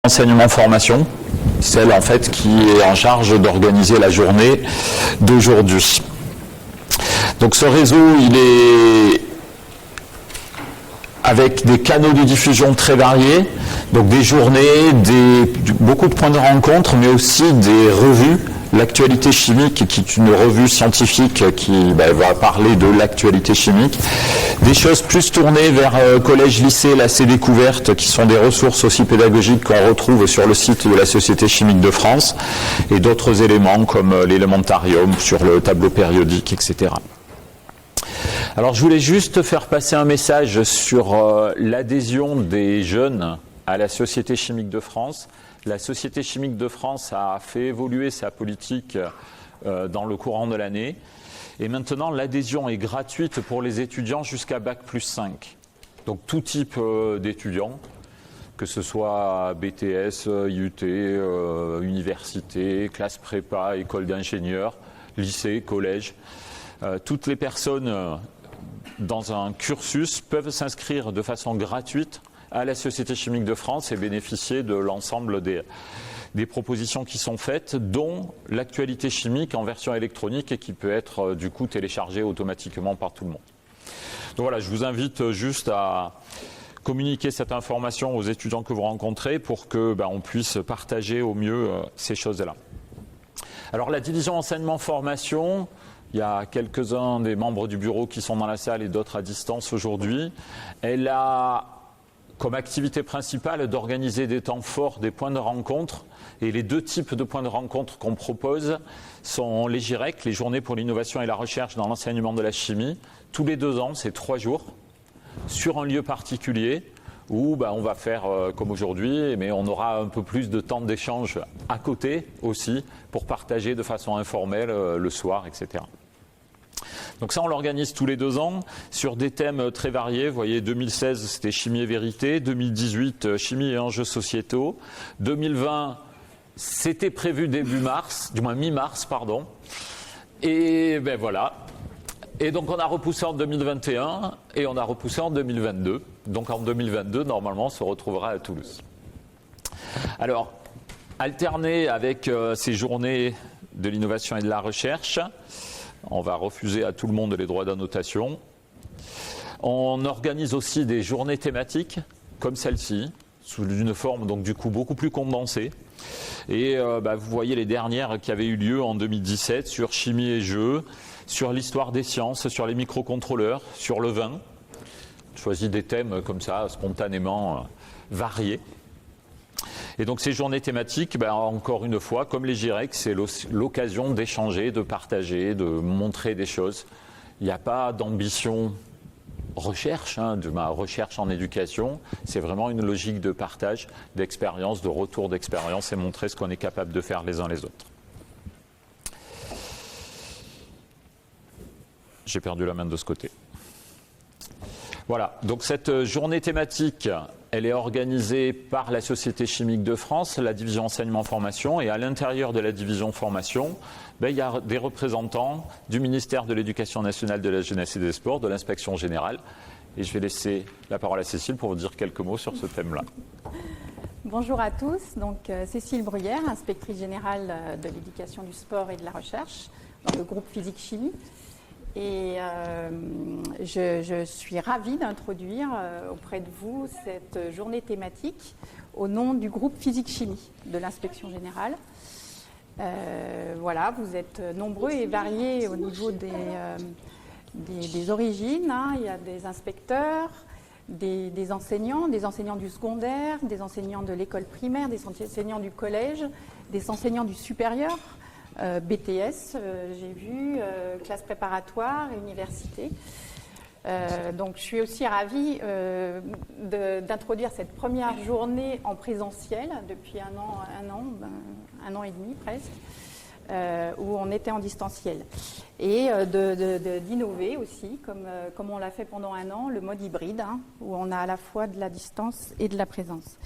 enseignement-formation, celle en fait qui est en charge d'organiser la journée d'aujourd'hui. Donc ce réseau, il est avec des canaux de diffusion très variés, donc des journées, beaucoup de points de rencontre, mais aussi des revues. L'actualité chimique, qui est une revue scientifique qui va parler de l'actualité chimique. Des choses plus tournées vers collège, lycée, l'AC Découverte, qui sont des ressources aussi pédagogiques qu'on retrouve sur le site de la Société chimique de France, et d'autres éléments comme l'élémentarium sur le tableau périodique, etc. Alors je voulais juste faire passer un message sur l'adhésion des jeunes à la Société chimique de France. La Société chimique de France a fait évoluer sa politique dans le courant de l'année. Et maintenant, l'adhésion est gratuite pour les étudiants jusqu'à Bac+5. Donc tout type d'étudiants, que ce soit BTS, IUT, université, classe prépa, école d'ingénieurs, lycée, collège. Toutes les personnes dans un cursus peuvent s'inscrire de façon gratuite à la Société chimique de France et bénéficier de l'ensemble des propositions qui sont faites, dont l'actualité chimique en version électronique et qui peut être du coup téléchargée automatiquement par tout le monde. Donc voilà, je vous invite juste à communiquer cette information aux étudiants que vous rencontrez pour que on puisse partager au mieux ces choses-là. Alors la division enseignement-formation, il y a quelques-uns des membres du bureau qui sont dans la salle et d'autres à distance aujourd'hui. Elle a comme activité principale d'organiser des temps forts, des points de rencontre. Et les deux types de points de rencontre qu'on propose sont les GIREC, les Journées pour l'innovation et la recherche dans l'enseignement de la chimie. Tous les 2 ans, c'est 3 jours, sur un lieu particulier, où on va faire comme aujourd'hui, mais on aura un peu plus de temps d'échange à côté aussi, pour partager de façon informelle le soir, etc. Donc ça, on l'organise tous les 2 ans sur des thèmes très variés. Vous voyez, 2016, c'était chimie et vérité. 2018, chimie et enjeux sociétaux. 2020, c'était prévu début mars, du moins mi-mars, pardon. Et voilà. Et donc, on a repoussé en 2021 et on a repoussé en 2022. Donc, en 2022, normalement, on se retrouvera à Toulouse. Alors, alterner avec ces journées de l'innovation et de la recherche, on va refuser à tout le monde les droits d'annotation. On organise aussi des journées thématiques, comme celle-ci, sous une forme donc du coup beaucoup plus condensée. Et vous voyez les dernières qui avaient eu lieu en 2017 sur chimie et jeux, sur l'histoire des sciences, sur les microcontrôleurs, sur le vin. Je choisis des thèmes comme ça, spontanément variés. Et donc ces journées thématiques, encore une fois, comme les GIREC, c'est l'occasion d'échanger, de partager, de montrer des choses. Il n'y a pas d'ambition recherche, de ma recherche en éducation. C'est vraiment une logique de partage, d'expérience, de retour d'expérience et montrer ce qu'on est capable de faire les uns les autres. J'ai perdu la main de ce côté. Voilà, donc cette journée thématique, elle est organisée par la Société chimique de France, la division enseignement-formation, et à l'intérieur de la division formation, il y a des représentants du ministère de l'Éducation nationale, de la jeunesse et des sports, de l'inspection générale. Et je vais laisser la parole à Cécile pour vous dire quelques mots sur ce thème-là. Bonjour à tous, donc Cécile Bruyère, inspectrice générale de l'éducation du sport et de la recherche dans le groupe physique-chimie. Et je suis ravie d'introduire auprès de vous cette journée thématique au nom du groupe physique-chimie de l'inspection générale. Voilà, vous êtes nombreux et variés au niveau des origines. Il y a des inspecteurs, des enseignants du secondaire, des enseignants de l'école primaire, des enseignants du collège, des enseignants du supérieur. BTS, j'ai vu, classe préparatoire, université. Donc je suis aussi ravie d'introduire cette première journée en présentiel depuis un an et demi presque, où on était en distanciel. Et d'innover aussi, comme on l'a fait pendant un an, le mode hybride, où on a à la fois de la distance et de la présence.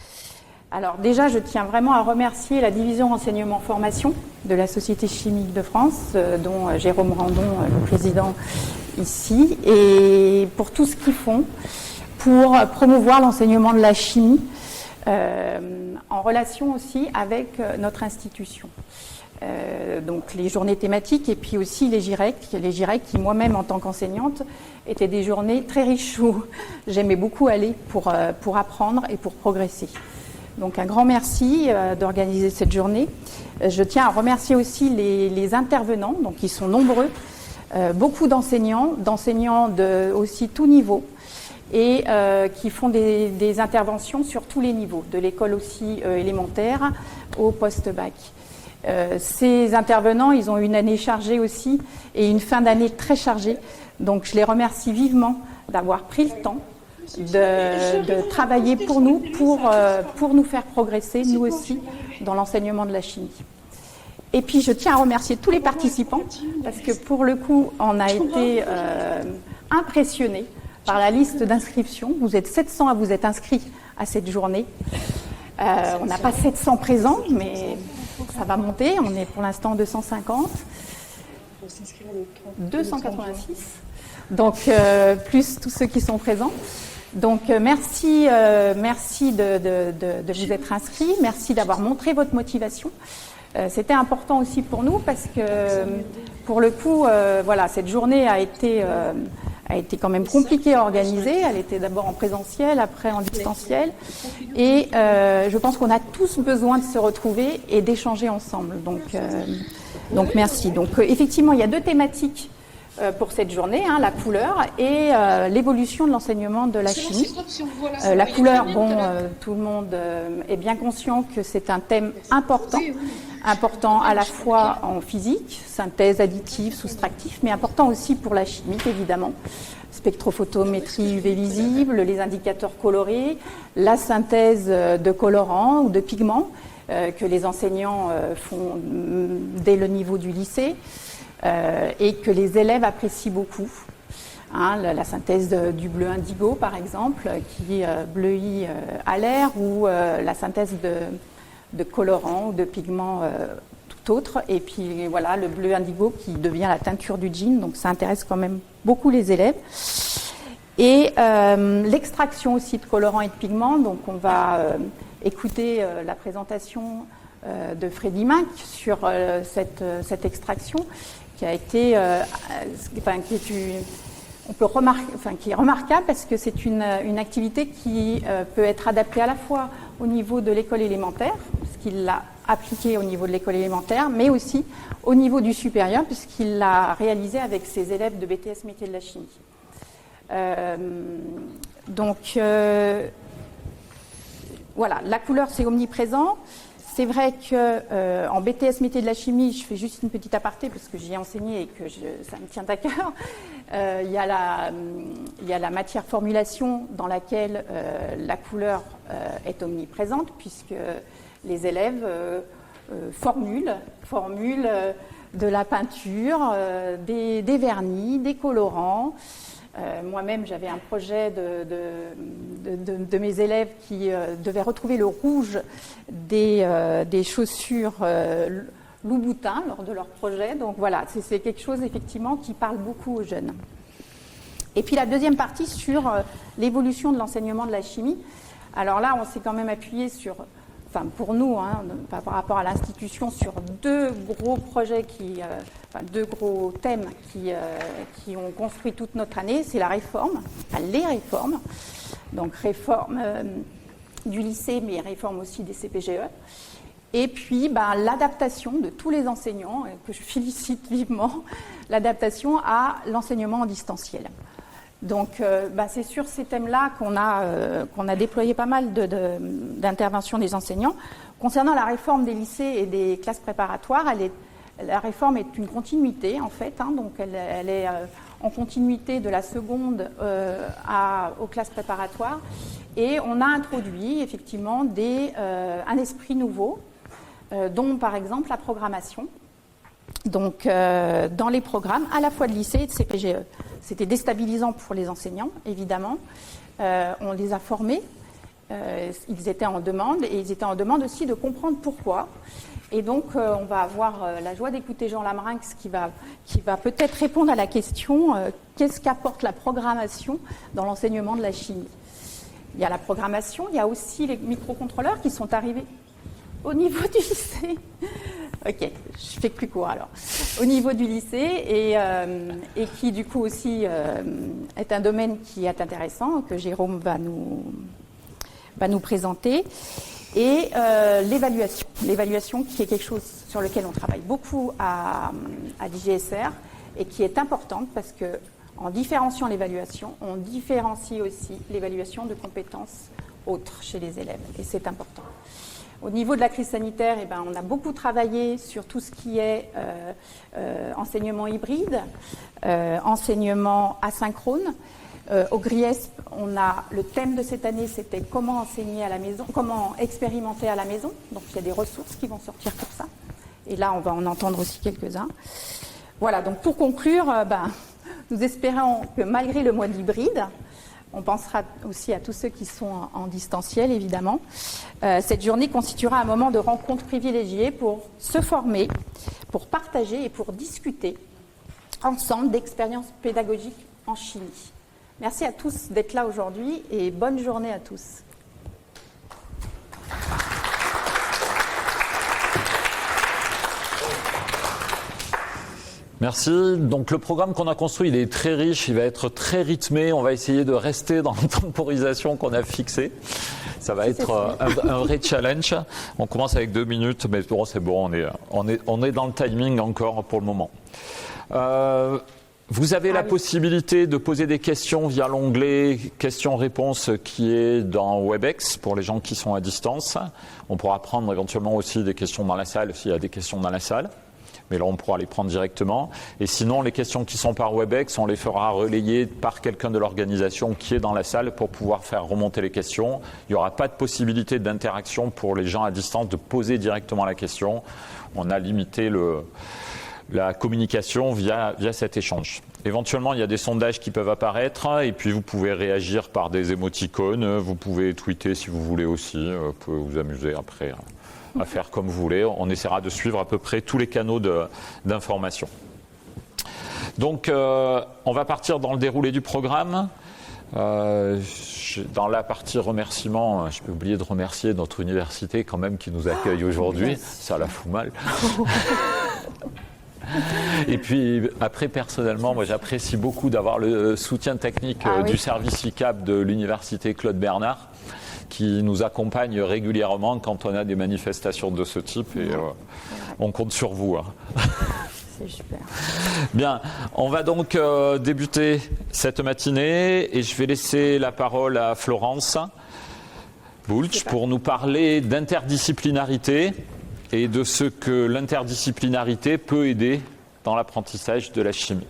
Alors déjà, je tiens vraiment à remercier la division enseignement-formation de la Société chimique de France, dont Jérôme Randon, le président ici, et pour tout ce qu'ils font pour promouvoir l'enseignement de la chimie en relation aussi avec notre institution. Donc les journées thématiques et puis aussi les GIREC qui moi-même en tant qu'enseignante étaient des journées très riches où j'aimais beaucoup aller pour apprendre et pour progresser. Donc un grand merci d'organiser cette journée. Je tiens à remercier aussi les intervenants, donc ils sont nombreux, beaucoup d'enseignants de aussi tout niveau et qui font des interventions sur tous les niveaux, de l'école aussi élémentaire au post-bac. Ces intervenants, ils ont une année chargée aussi et une fin d'année très chargée. Donc je les remercie vivement d'avoir pris le temps de travailler pour nous faire progresser, nous aussi, dans l'enseignement de la chimie. Et puis je tiens à remercier tous les participants parce que pour le coup, on a été impressionnés par la liste d'inscriptions. Vous êtes 700 à vous être inscrits à cette journée. On n'a pas 700 présents, mais ça va monter. On est pour l'instant 250. 286. Donc, plus tous ceux qui sont présents. Donc, merci de vous être inscrits. Merci d'avoir montré votre motivation. C'était important aussi pour nous parce que, pour le coup, voilà, cette journée a été quand même compliquée à organiser. Elle était d'abord en présentiel, après en distanciel. Et je pense qu'on a tous besoin de se retrouver et d'échanger ensemble. Donc merci. Donc, effectivement, il y a deux thématiques pour cette journée, la couleur et l'évolution de l'enseignement de la chimie. La couleur, tout le monde est bien conscient que c'est un thème important à la fois en physique, synthèse additive, soustractif, mais important aussi pour la chimie, évidemment. Spectrophotométrie UV visible, les indicateurs colorés, la synthèse de colorants ou de pigments que les enseignants font dès le niveau du lycée. Et que les élèves apprécient beaucoup. La synthèse du bleu indigo, par exemple, qui bleuit à l'air, ou la synthèse de colorants ou de pigments tout autres. Et puis voilà, le bleu indigo qui devient la teinture du jean, donc ça intéresse quand même beaucoup les élèves. Et l'extraction aussi de colorants et de pigments, donc on va écouter la présentation de Freddy Mac sur cette extraction, qui a été, qui est remarquable parce que c'est une activité qui peut être adaptée à la fois au niveau de l'école élémentaire, puisqu'il l'a appliquée au niveau de l'école élémentaire, mais aussi au niveau du supérieur, puisqu'il l'a réalisée avec ses élèves de BTS métiers de la chimie. Voilà, la couleur c'est omniprésent. C'est vrai qu'en BTS métiers de la chimie, je fais juste une petite aparté parce que j'y ai enseigné et que ça me tient à cœur. Il y a la matière formulation dans laquelle la couleur est omniprésente puisque les élèves formulent de la peinture, des vernis, des colorants. Moi-même, j'avais un projet de mes élèves qui devaient retrouver le rouge des chaussures Louboutin lors de leur projet. Donc voilà, c'est quelque chose effectivement qui parle beaucoup aux jeunes. Et puis la deuxième partie sur l'évolution de l'enseignement de la chimie. Alors là, on s'est quand même appuyé sur, pour nous, par rapport à l'institution, sur deux gros projets deux gros thèmes qui ont construit toute notre année. C'est la réforme, les réformes. Donc réforme du lycée, mais réforme aussi des CPGE. Et puis l'adaptation de tous les enseignants, que je félicite vivement, l'adaptation à l'enseignement en distanciel. Donc c'est sur ces thèmes-là qu'on a déployé pas mal d'interventions des enseignants. Concernant la réforme des lycées et des classes préparatoires, la réforme est une continuité en fait, donc elle est en continuité de la seconde aux classes préparatoires, et on a introduit effectivement un esprit nouveau, dont par exemple la programmation. Donc, dans les programmes, à la fois de lycée et de CPGE. C'était déstabilisant pour les enseignants, évidemment. On les a formés. Ils étaient en demande, et ils étaient en demande aussi de comprendre pourquoi. Et donc, on va avoir la joie d'écouter Jean Lamerinx qui va peut-être répondre à la question qu'est-ce qu'apporte la programmation dans l'enseignement de la chimie. Il y a la programmation, il y a aussi les microcontrôleurs qui sont arrivés au niveau du lycée. Ok, je fais plus court alors. Au niveau du lycée et qui du coup aussi est un domaine qui est intéressant, que Jérôme va nous présenter. Et l'évaluation qui est quelque chose sur lequel on travaille beaucoup à l'IGSR et qui est importante parce que en différenciant l'évaluation, on différencie aussi l'évaluation de compétences autres chez les élèves et c'est important. Au niveau de la crise sanitaire, on a beaucoup travaillé sur tout ce qui est enseignement hybride, enseignement asynchrone. Au GRIESP, le thème de cette année, c'était comment enseigner à la maison, comment expérimenter à la maison. Donc il y a des ressources qui vont sortir pour ça. Et là, on va en entendre aussi quelques-uns. Voilà, donc pour conclure, nous espérons que malgré le mode hybride, on pensera aussi à tous ceux qui sont en distanciel, évidemment. Cette journée constituera un moment de rencontre privilégié pour se former, pour partager et pour discuter ensemble d'expériences pédagogiques en chimie. Merci à tous d'être là aujourd'hui et bonne journée à tous. Merci. Donc le programme qu'on a construit, il est très riche, il va être très rythmé. On va essayer de rester dans la temporisation qu'on a fixée. Ça va être un vrai challenge. On commence avec 2 minutes, mais bon, c'est bon, on est dans le timing encore pour le moment. Vous avez la possibilité de poser des questions via l'onglet questions-réponses qui est dans WebEx pour les gens qui sont à distance. On pourra prendre éventuellement aussi des questions dans la salle s'il y a des questions dans la salle. Mais là, on pourra les prendre directement. Et sinon, les questions qui sont par WebEx, on les fera relayer par quelqu'un de l'organisation qui est dans la salle pour pouvoir faire remonter les questions. Il n'y aura pas de possibilité d'interaction pour les gens à distance de poser directement la question. On a limité la communication via cet échange. Éventuellement, il y a des sondages qui peuvent apparaître et puis vous pouvez réagir par des émoticônes. Vous pouvez tweeter si vous voulez aussi. Vous pouvez vous amuser après à faire comme vous voulez. On essaiera de suivre à peu près tous les canaux d'information. Donc, on va partir dans le déroulé du programme. Dans la partie remerciements, je peux oublier de remercier notre université quand même qui nous accueille aujourd'hui. Ça la fout mal. Et puis après, personnellement, moi j'apprécie beaucoup d'avoir le soutien technique du service ICAP de l'université Claude Bernard qui nous accompagne régulièrement quand on a des manifestations de ce type et on compte sur vous. C'est super. Bien, on va donc débuter cette matinée et je vais laisser la parole à Florence Bulch pour nous parler d'interdisciplinarité et de ce que l'interdisciplinarité peut aider dans l'apprentissage de la chimie.